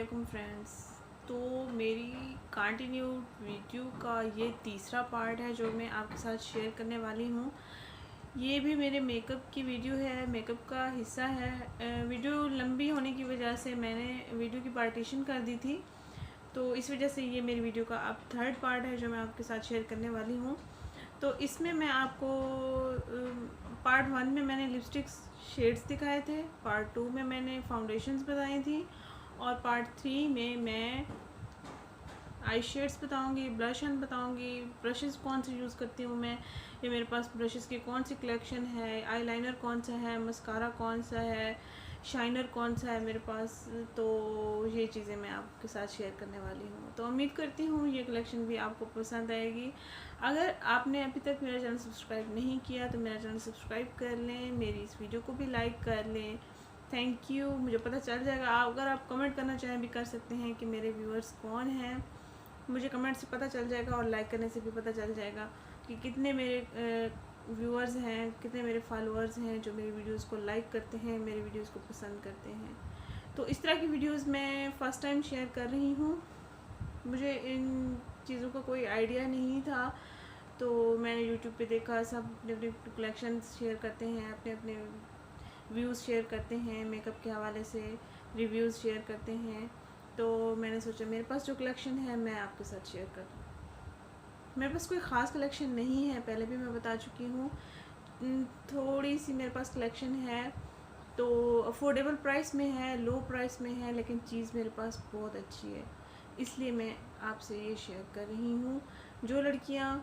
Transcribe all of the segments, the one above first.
अस्सलामुअलैकुम फ्रेंड्स। तो मेरी कंटिन्यू वीडियो का ये तीसरा पार्ट है जो मैं आपके साथ शेयर करने वाली हूँ। ये भी मेरे मेकअप की वीडियो है, मेकअप का हिस्सा है। वीडियो लंबी होने की वजह से मैंने वीडियो की पार्टीशन कर दी थी, तो इस वजह से ये मेरी वीडियो का अब थर्ड पार्ट है जो मैं आपके साथ शेयर करने वाली हूँ। तो इसमें मैं आपको पार्ट 1 में मैंने लिपस्टिक्स शेड्स दिखाए थे, पार्ट 2 में मैंने फाउंडेशंस बताई थी, और पार्ट 3 में मैं आई शेड्स बताऊँगी, ब्लश ऑन बताऊँगी, ब्रशेस कौन से यूज़ करती हूँ मैं, ये मेरे पास ब्रशेस की कौन सी कलेक्शन है, आईलाइनर कौन सा है, मस्कारा कौन सा है, शाइनर कौन सा है मेरे पास। तो ये चीज़ें मैं आपके साथ शेयर करने वाली हूँ। तो उम्मीद करती हूँ ये कलेक्शन भी आपको पसंद आएगी। अगर आपने अभी तक मेरा चैनल सब्सक्राइब नहीं किया तो मेरा चैनल सब्सक्राइब कर लें, मेरी इस वीडियो को भी लाइक कर लें। Thank you. मुझे पता चल जाएगा, अगर आप कमेंट करना चाहें भी कर सकते हैं कि मेरे व्यूअर्स कौन हैं। मुझे कमेंट से पता चल जाएगा और लाइक करने से भी पता चल जाएगा कि कितने मेरे व्यूअर्स हैं, कितने मेरे फॉलोअर्स हैं जो मेरी वीडियोस को लाइक करते हैं, मेरी वीडियोस को पसंद करते हैं। तो इस तरह की वीडियोस मैं फ़र्स्ट टाइम शेयर कर रही हूँ। मुझे इन चीज़ों का कोई आइडिया नहीं था, तो मैंने यूट्यूब पे देखा, सब अपने अपने कलेक्शन शेयर करते हैं, अपने अपने व्यूज़ शेयर करते हैं, मेकअप के हवाले से रिव्यूज़ शेयर करते हैं। तो मैंने सोचा मेरे पास जो कलेक्शन है मैं आपके साथ शेयर कर दूँ। मेरे पास कोई ख़ास कलेक्शन नहीं है, पहले भी मैं बता चुकी हूँ। थोड़ी सी मेरे पास कलेक्शन है, तो अफोर्डेबल प्राइस में है, लो प्राइस में है, लेकिन चीज़ मेरे पास बहुत अच्छी है, इसलिए मैं आपसे ये शेयर कर रही हूँ। जो लड़कियाँ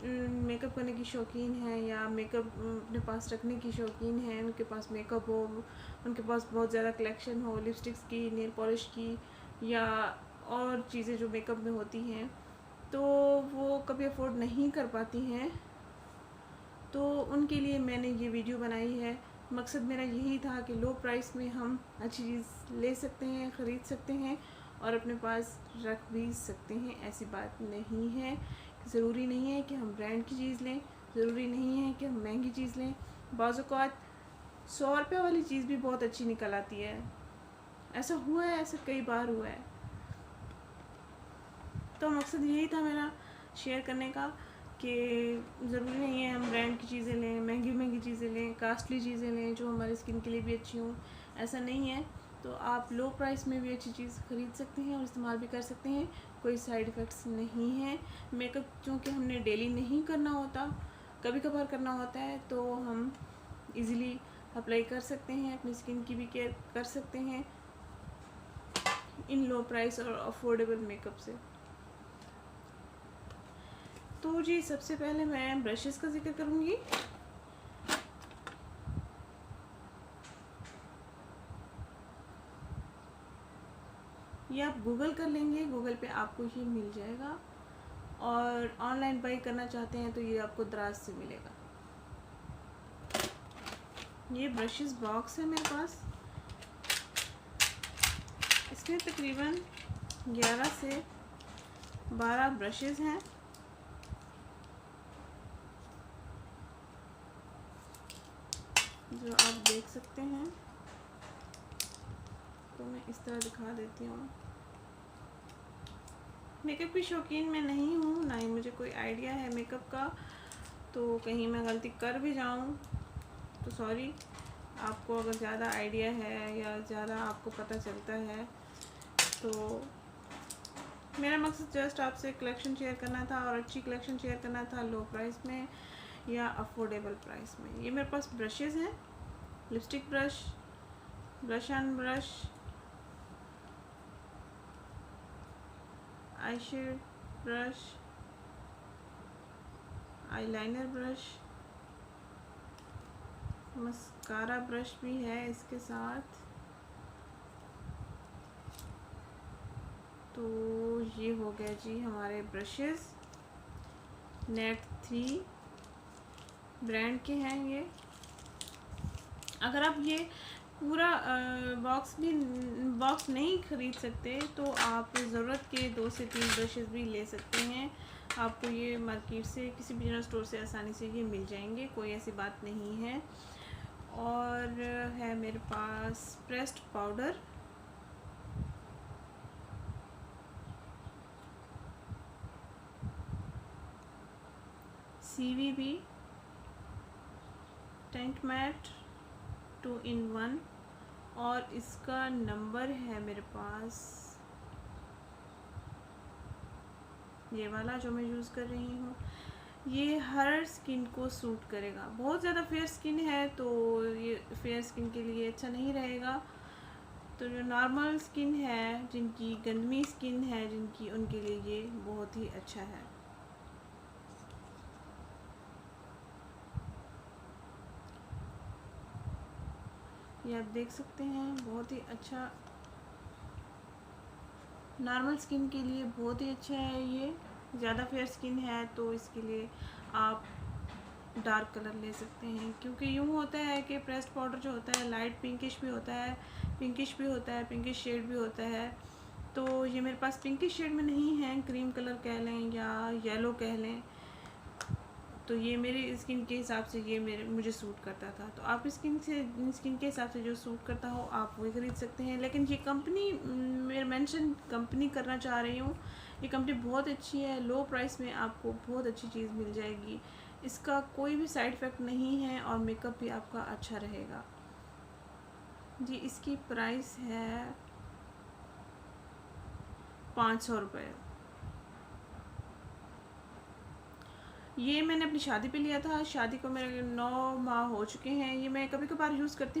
मेकअप करने की शौकीन हैं या मेकअप अपने पास रखने की शौकीन हैं, उनके पास मेकअप हो, उनके पास बहुत ज़्यादा कलेक्शन हो लिपस्टिक्स की, नेल पॉलिश की या और चीज़ें जो मेकअप में होती हैं, तो वो कभी अफोर्ड नहीं कर पाती हैं, तो उनके लिए मैंने ये वीडियो बनाई है। मकसद मेरा यही था कि लो प्राइस में हम अच्छी चीज़ ले सकते हैं, ख़रीद सकते हैं और अपने पास रख भी सकते हैं। ऐसी बात नहीं है, ज़रूरी नहीं है कि हम ब्रांड की चीज़ लें, ज़रूरी नहीं है कि हम महंगी चीज़ लें। बाज़ औक़ात 100 रुपये वाली चीज़ भी बहुत अच्छी निकल आती है। ऐसा हुआ है, ऐसा कई बार हुआ है। तो मकसद यही था मेरा शेयर करने का कि ज़रूरी नहीं है हम ब्रांड की चीज़ें लें, महंगी महंगी चीज़ें लें, कास्टली चीज़ें लें जो हमारी स्किन के लिए भी अच्छी हों। ऐसा नहीं है। तो आप लो प्राइस में भी अच्छी चीज़ ख़रीद सकते हैं और इस्तेमाल भी कर सकते हैं, कोई साइड इफ़ेक्ट्स नहीं है। मेकअप चूँकि हमने डेली नहीं करना होता, कभी कभार करना होता है, तो हम इजीली अप्लाई कर सकते हैं, अपनी स्किन की भी केयर कर सकते हैं इन लो प्राइस और अफोर्डेबल मेकअप से। तो जी सबसे पहले मैं ब्रशेस का जिक्र करूँगी। ये आप गूगल कर लेंगे, गूगल पे आपको ये मिल जाएगा, और ऑनलाइन बाई करना चाहते हैं तो ये आपको दराज से मिलेगा। ये ब्रशेस बॉक्स है मेरे पास, इसमें तकरीबन 11 से 12 ब्रशेस हैं। जो आप देख सकते हैं, तो मैं इस तरह दिखा देती हूँ। मेकअप की शौकीन मैं नहीं हूँ, ना ही मुझे कोई आइडिया है मेकअप का, तो कहीं मैं गलती कर भी जाऊँ तो सॉरी। आपको अगर ज़्यादा आइडिया है या ज़्यादा आपको पता चलता है, तो मेरा मकसद जस्ट आपसे कलेक्शन शेयर करना था, और अच्छी कलेक्शन शेयर करना था, लो प्राइस में या अफोर्डेबल प्राइस में। ये मेरे पास ब्रशेज़ हैं, lipstick brush, blush on brush, eye shade brush, eyeliner brush, mascara brush भी है इसके साथ। तो ये हो गया जी हमारे ब्रशेस। नेट 3 ब्रांड के हैं ये। अगर आप ये पूरा बॉक्स नहीं ख़रीद सकते तो आप ज़रूरत के 2 से 3 ब्रशेस भी ले सकते हैं। आपको ये मार्केट से, किसी भी जनरल स्टोर से आसानी से ये मिल जाएंगे, कोई ऐसी बात नहीं है। और है मेरे पास pressed powder, CVB tint matte 2-in-1 और इसका नंबर है मेरे पास ये वाला जो मैं यूज़ कर रही हूँ। ये हर स्किन को सूट करेगा। बहुत ज़्यादा फेयर स्किन है तो ये फेयर स्किन के लिए अच्छा नहीं रहेगा। तो जो नॉर्मल स्किन है, जिनकी गंदमी स्किन है जिनकी, उनके लिए ये बहुत ही अच्छा है। ये आप देख सकते हैं, बहुत ही अच्छा, नॉर्मल स्किन के लिए बहुत ही अच्छा है। ये ज़्यादा फेयर स्किन है तो इसके लिए आप डार्क कलर ले सकते हैं, क्योंकि यूँ होता है कि प्रेस्ड पाउडर जो होता है लाइट पिंकिश भी होता है, पिंकिश शेड भी होता है। तो ये मेरे पास पिंकिश शेड में नहीं है, क्रीम कलर कह लें या येलो कह लें। तो ये मेरी स्किन के हिसाब से ये मुझे सूट करता था। तो आप स्किन के हिसाब से जो सूट करता हो आप वही ख़रीद सकते हैं। लेकिन ये कंपनी, मैं मेंशन कंपनी करना चाह रही हूँ, ये कंपनी बहुत अच्छी है। लो प्राइस में आपको बहुत अच्छी चीज़ मिल जाएगी। इसका कोई भी साइड इफ़ेक्ट नहीं है और मेकअप भी आपका अच्छा रहेगा जी। इसकी प्राइस है 500 रुपये। ये मैंने अपनी शादी पे लिया था। शादी को मेरे 9 माह हो चुके हैं। ये मैं कभी कभार यूज़ करती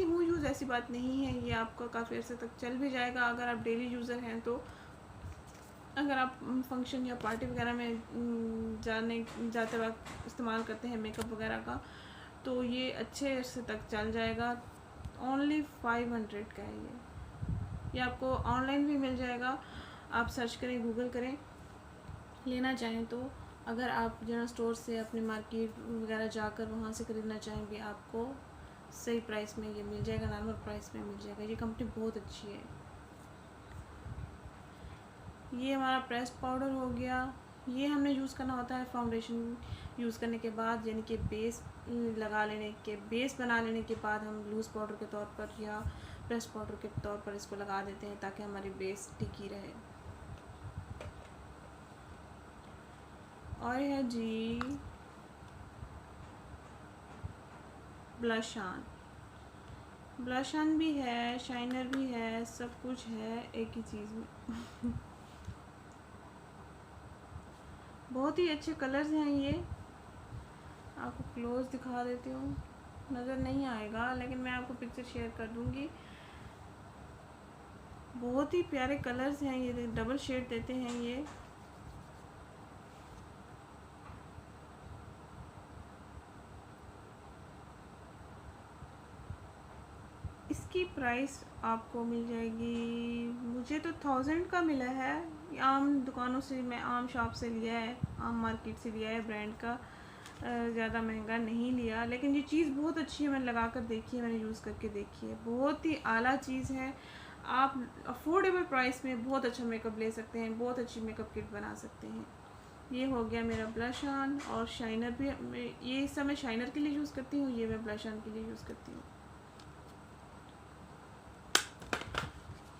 हूँ यूज़, ऐसी बात नहीं है। ये आपका काफ़ी अर्से तक चल भी जाएगा अगर आप डेली यूज़र हैं तो। अगर आप फंक्शन या पार्टी वगैरह में जाते वक्त इस्तेमाल करते हैं मेकअप वगैरह का, तो ये अच्छे अर्से तक चल जाएगा। ओनली 500 का है ये आपको ऑनलाइन भी मिल जाएगा। आप सर्च करें, गूगल करें, लेना चाहें तो। अगर आप जनरल स्टोर से, अपने मार्केट वगैरह जाकर वहाँ से ख़रीदना चाहेंगे, आपको सही प्राइस में ये मिल जाएगा, नॉर्मल प्राइस में मिल जाएगा। ये कंपनी बहुत अच्छी है। ये हमारा प्रेस्ड पाउडर हो गया। ये हमने यूज़ करना होता है फाउंडेशन यूज़ करने के बाद, यानी कि बेस बना लेने के बाद हम लूज़ पाउडर के तौर पर या प्रेस्ड पाउडर के तौर पर इसको लगा देते हैं ताकि हमारी बेस टिकी रहे। और है जी ब्लश ऑन भी है, शाइनर भी है, सब कुछ है एक ही चीज़ में। बहुत ही अच्छे कलर्स हैं ये। आपको क्लोज दिखा देती हूँ, नज़र नहीं आएगा लेकिन मैं आपको पिक्चर शेयर कर दूँगी। बहुत ही प्यारे कलर्स हैं ये, डबल शेड देते हैं ये। इसकी प्राइस आपको मिल जाएगी, मुझे तो 1000 का मिला है। आम दुकानों से, मैं आम शॉप से लिया है, आम मार्केट से लिया है, ब्रांड का, ज़्यादा महंगा नहीं लिया। लेकिन ये चीज़ बहुत अच्छी है, मैंने लगा कर देखी है, मैंने यूज़ करके देखी है, बहुत ही आला चीज़ है। आप अफोर्डेबल प्राइस में बहुत अच्छा मेकअप ले सकते हैं, बहुत अच्छी मेकअप किट बना सकते हैं। ये हो गया मेरा ब्लश ऑन। और शाइनर भी, ये सब मैं शाइनर के लिए यूज़ करती हूँ, ये मैं ब्लश ऑन के लिए यूज़ करती हूँ।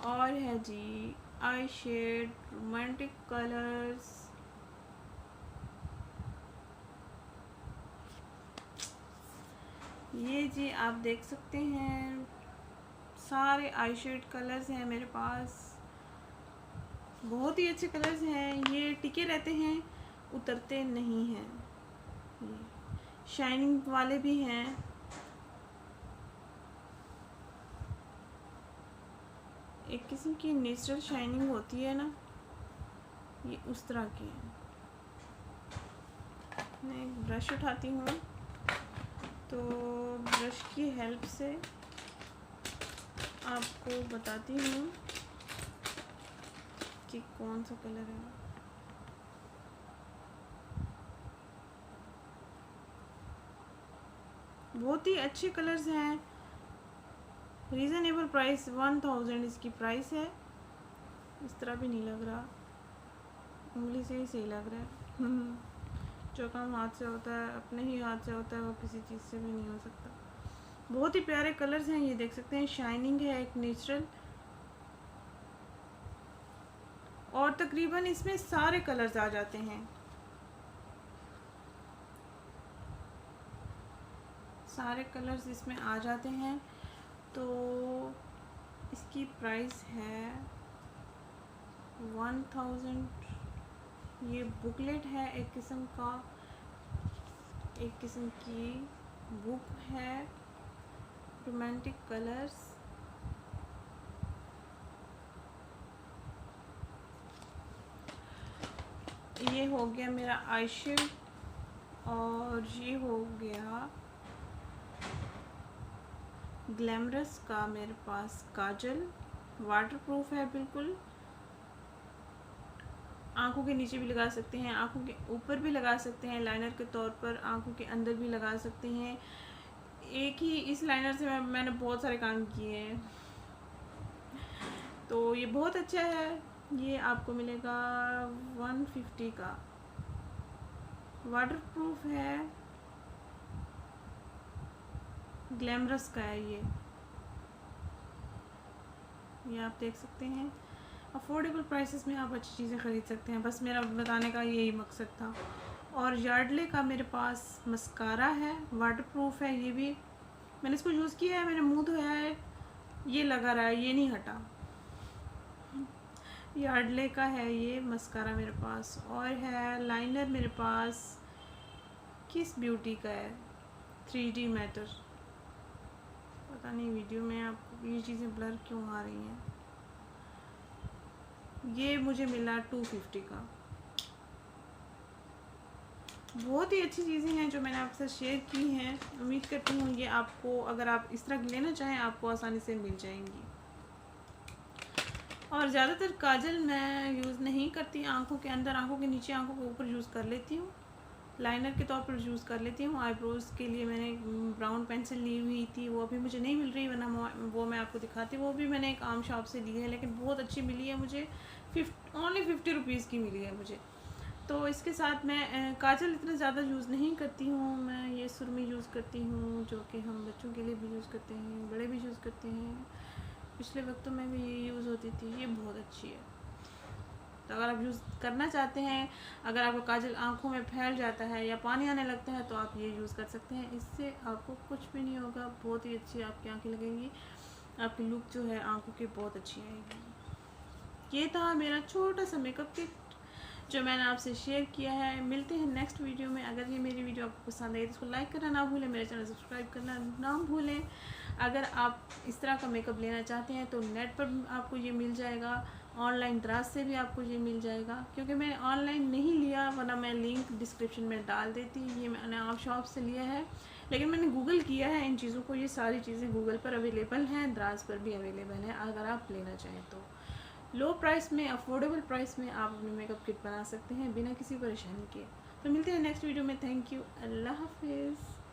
और है जी आई शेड रोमांटिक कलर्स। ये जी आप देख सकते हैं, सारे आई शेड कलर्स हैं मेरे पास। बहुत ही अच्छे कलर्स हैं, ये टिके रहते हैं, उतरते नहीं हैं। ये शाइनिंग वाले भी हैं। एक किस्म की नेचुरल शाइनिंग होती है ना, ये उस तरह की है। मैं एक ब्रश उठाती हूँ, तो ब्रश की हेल्प से आपको बताती हूँ कि कौन सा कलर है। बहुत ही अच्छे कलर्स हैं। रीज़नेबल प्राइस 1000 इसकी प्राइस है। इस तरह भी नहीं लग रहा, उंगली से ही सही लग रहा है। जो काम हाथ से होता है, अपने ही हाथ से होता है, वो किसी चीज़ से भी नहीं हो सकता। बहुत ही प्यारे कलर्स हैं, ये देख सकते हैं। शाइनिंग है एक नेचुरल, और तकरीबन इसमें सारे कलर्स आ जाते हैं। सारे कलर्स इसमें आ जाते हैं। तो इसकी प्राइस है 1000। ये बुकलेट है, एक किस्म की बुक है, रोमांटिक कलर्स। ये हो गया मेरा आई शेड और ये हो गया ग्लैमरस का मेरे पास काजल। वाटरप्रूफ है बिल्कुल, आंखों के नीचे भी लगा सकते हैं, आंखों के ऊपर भी लगा सकते हैं, लाइनर के तौर पर आंखों के अंदर भी लगा सकते हैं। एक ही इस लाइनर से मैंने बहुत सारे काम किए हैं, तो ये बहुत अच्छा है। ये आपको मिलेगा 150 का। वाटरप्रूफ है, ग्लैमरस का है ये आप देख सकते हैं। अफोर्डेबल प्राइसेस में आप अच्छी चीज़ें ख़रीद सकते हैं, बस मेरा बताने का यही मकसद था। और यार्डले का मेरे पास मस्कारा है, वाटरप्रूफ है, ये भी मैंने इसको यूज़ किया है, मैंने मुंह धोया है, ये लगा रहा है, ये नहीं हटा। यार्डले का है ये मस्कारा मेरे पास। और है लाइनर मेरे पास किस ब्यूटी का है, 3D मैटर। पता नहीं वीडियो में आपको ये चीज़ें ब्लर क्यों आ रही हैं। ये मुझे मिला 250 का। बहुत ही अच्छी चीज़ें हैं जो मैंने आपसे शेयर की हैं। उम्मीद करती हूँ ये आपको, अगर आप इस तरह लेना चाहें, आपको आसानी से मिल जाएंगी। और ज़्यादातर काजल मैं यूज़ नहीं करती आँखों के अंदर, आँखों के नीचे, आँखों के ऊपर यूज़ कर लेती हूँ, लाइनर के तौर पर यूज़ कर लेती हूँ। आईब्रोज़ के लिए मैंने ब्राउन पेंसिल ली हुई थी, वो अभी मुझे नहीं मिल रही, वरना वो मैं आपको दिखाती। वो भी मैंने एक आम शॉप से ली है, लेकिन बहुत अच्छी मिली है मुझे। ओनली 50 रुपीज़ की मिली है मुझे। तो इसके साथ मैं काजल इतना ज़्यादा यूज़ नहीं करती हूँ। मैं ये सुरमी यूज़ करती हूँ, जो कि हम बच्चों के लिए भी यूज़ करते हैं, बड़े भी यूज़ करते हैं। पिछले वक्तों में भी ये यूज़ होती थी, ये बहुत अच्छी है। तो अगर आप यूज़ करना चाहते हैं, अगर आपका काजल आँखों में फैल जाता है या पानी आने लगता है, तो आप ये यूज़ कर सकते हैं। इससे आपको कुछ भी नहीं होगा, बहुत ही अच्छी आपकी आँखें लगेंगी, आपकी लुक जो है आँखों की बहुत अच्छी आएगी। ये था मेरा छोटा सा मेकअप किट जो मैंने आपसे शेयर किया है। मिलते हैं नेक्स्ट वीडियो में। अगर ये मेरी वीडियो आपको पसंद आई तो इसको लाइक करना ना भूलें, मेरे चैनल सब्सक्राइब करना ना भूलें। अगर आप इस तरह का मेकअप लेना चाहते हैं तो नेट पर आपको ये मिल जाएगा, ऑनलाइन दराज से भी आपको ये मिल जाएगा, क्योंकि मैंने ऑनलाइन नहीं लिया, वरना मैं लिंक डिस्क्रिप्शन में डाल देती। ये मैंने आप शॉप से लिया है, लेकिन मैंने गूगल किया है इन चीज़ों को। ये सारी चीज़ें गूगल पर अवेलेबल हैं, दराज पर भी अवेलेबल है। अगर आप लेना चाहें तो लो प्राइस में, अफोर्डेबल प्राइस में आप अपनी मेकअप किट बना सकते हैं बिना किसी परेशानी के। तो मिलते हैं नेक्स्ट वीडियो में। थैंक यू, अल्लाह हाफिज़।